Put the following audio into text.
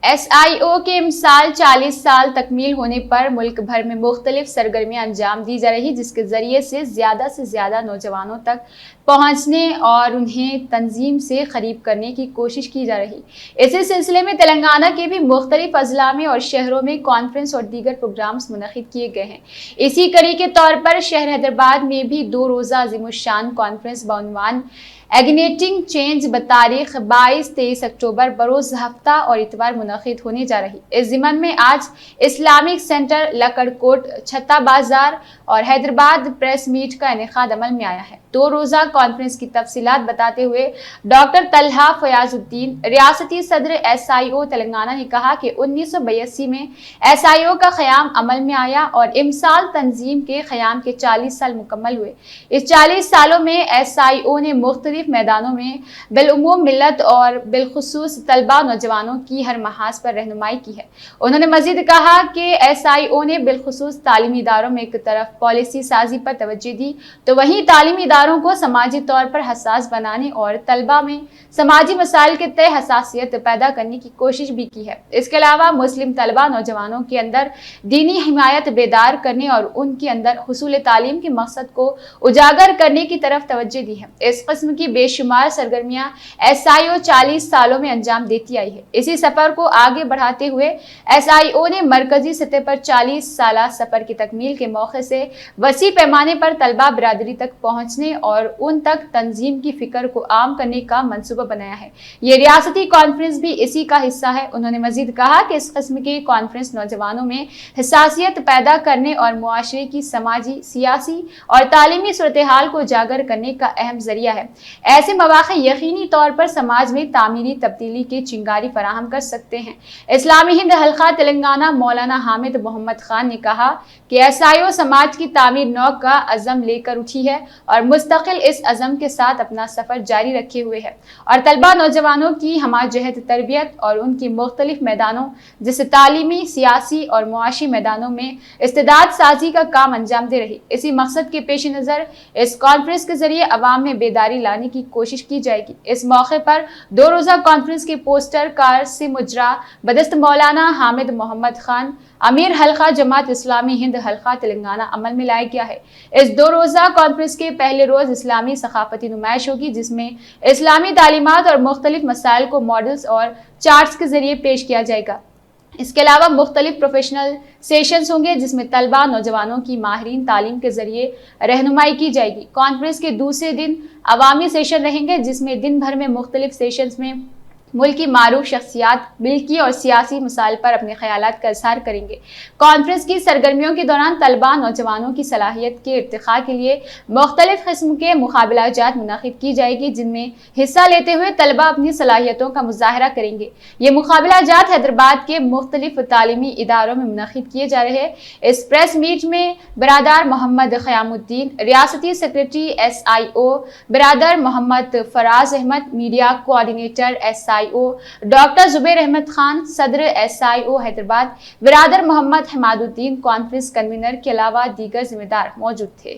S I او کے امسال 40 سال تکمیل ہونے پر ملک بھر میں مختلف سرگرمیاں انجام دی جا رہی، جس کے ذریعے سے زیادہ نوجوانوں تک پہنچنے اور انہیں تنظیم سے قریب کرنے کی کوشش کی جا رہی۔ اسی سلسلے میں تلنگانہ کے بھی مختلف اضلاع میں اور شہروں میں کانفرنس اور دیگر پروگرامز منعقد کیے گئے ہیں۔ اسی کڑی کے طور پر شہر حیدرآباد میں بھی 2 روزہ عظیم الشان کانفرنس بعنوان اگنیٹنگ چینج بتاریخ 22-23 اکتوبر بروز ہفتہ اور اتوار منعقد ہونے جا رہی۔ اس ضمن میں آج اسلامک سینٹر لکڑکوٹ، چھتا بازار اور حیدرآباد پریس میٹ کا انعقاد عمل میں آیا ہے۔ 2 روزہ کانفرنس کی تفصیلات بتاتے ہوئے ڈاکٹر طلحہ فیاض الدین، ریاستی صدر ایس آئی او تلنگانہ نے کہا کہ 1982 میں ایس آئی او کا قیام عمل میں آیا اور امسال تنظیم کے قیام کے 40 سال مکمل ہوئے۔ اس 40 سالوں میں ایس آئی او نے مختلف میدانوں میں بالعموم ملت اور بالخصوص طلبہ نوجوانوں کی ہر محاذ پر رہنمائی کی ہے۔ انہوں نے مزید کہا کہ ایس آئی او نے بالخصوص تعلیمی اداروں میں ایک طرف پالیسی سازی پر توجہ دی تو وہیں تعلیمی اداروں کو سماجی طور پر حساس بنانے اور طلبہ میں سماجی مسائل کے تئیں حساسیت پیدا کرنے کی کوشش بھی کی ہے۔ اس کے علاوہ مسلم طلبہ نوجوانوں کے اندر دینی حمایت بیدار کرنے اور ان کے اندر حصول تعلیم کے مقصد کو اجاگر کرنے کی طرف توجہ دی ہے۔ اس قسم کی بے شمار سرگرمیاں ایس آئی او 40 سالوں میں انجام دیتی آئی ہے۔ اسی سفر کو آگے بڑھاتے ہوئے ایس آئی او نے مرکزی سطح پر 40 سالہ سفر کی تکمیل کے موقع سے وسیع پیمانے پر طلبہ برادری تک پہنچنے اور ان تک تنظیم کی فکر کو عام کرنے کا منصوبہ بنایا ہے۔ یہ ریاستی کانفرنس بھی اسی کا حصہ ہے۔ انہوں نے مزید کہا کہ اس قسم کی کانفرنس نوجوانوں میں حساسیت پیدا کرنے اور معاشرے کی سماجی، سیاسی اور تعلیمی صورتحال کو اجاگر کرنے کا اہم ذریعہ ہے۔ ایسے مواقع یقینی طور پر سماج میں تعمیری تبدیلی کی چنگاری فراہم کر سکتے ہیں۔ اسلامی ہند حلقہ تلنگانہ مولانا حامد محمد خان نے کہا کہ ایس آئی او سماج کی تعمیر نو کا عزم لے کر اٹھی ہے اور مستقل اس عزم کے ساتھ اپنا سفر جاری رکھے ہوئے ہے اور طلبہ نوجوانوں کی ہمہ جہت تربیت اور ان کی مختلف میدانوں جیسے تعلیمی، سیاسی اور معاشی میدانوں میں استعداد سازی کا کام انجام دے رہی۔ اسی مقصد کے پیش نظر اس کانفرنس کے ذریعے عوام میں بیداری لانے کی کوشش کی جائے گی۔ اس موقع پر 2 روزہ کانفرنس کے پوسٹر کار سے مجرا بدست مولانا حامد محمد خان، امیر حلقہ جماعت اسلامی ہند حلقہ تلنگانہ عمل میں لایا گیا ہے۔ اس 2 روزہ کانفرنس کے پہلے روز اسلامی ثقافتی نمائش ہوگی، جس میں اسلامی تعلیمات اور مختلف مسائل کو ماڈلز اور چارٹس کے ذریعے پیش کیا جائے گا۔ اس کے علاوہ مختلف پروفیشنل سیشنز ہوں گے، جس میں طلبہ نوجوانوں کی ماہرین تعلیم کے ذریعے رہنمائی کی جائے گی۔ کانفرنس کے دوسرے دن عوامی سیشن رہیں گے، جس میں دن بھر میں مختلف سیشنز میں ملک کی معروف شخصیات ملکی اور سیاسی مسائل پر اپنے خیالات کا اظہار کریں گے۔ کانفرنس کی سرگرمیوں کے دوران طلبہ نوجوانوں کی صلاحیت کے ارتقاء کے لیے مختلف قسم کے مقابلہ جات منعقد کی جائے گی، جن میں حصہ لیتے ہوئے طلبہ اپنی صلاحیتوں کا مظاہرہ کریں گے۔ یہ مقابلہ جات حیدرآباد کے مختلف تعلیمی اداروں میں منعقد کیے جا رہے ہیں۔ اس پریس میٹ میں برادر محمد قیام الدین، ریاستی سیکریٹری ایس آئی او، برادر Mohammed Faraz Ahmed, media coordinator S I O doctor Zubair Ahmed Khan, صدر ایس آئی او حیدرآباد برادر محمد حماد الدین، کانفرنس کنوینر کے علاوہ دیگر ذمہ دار موجود تھے۔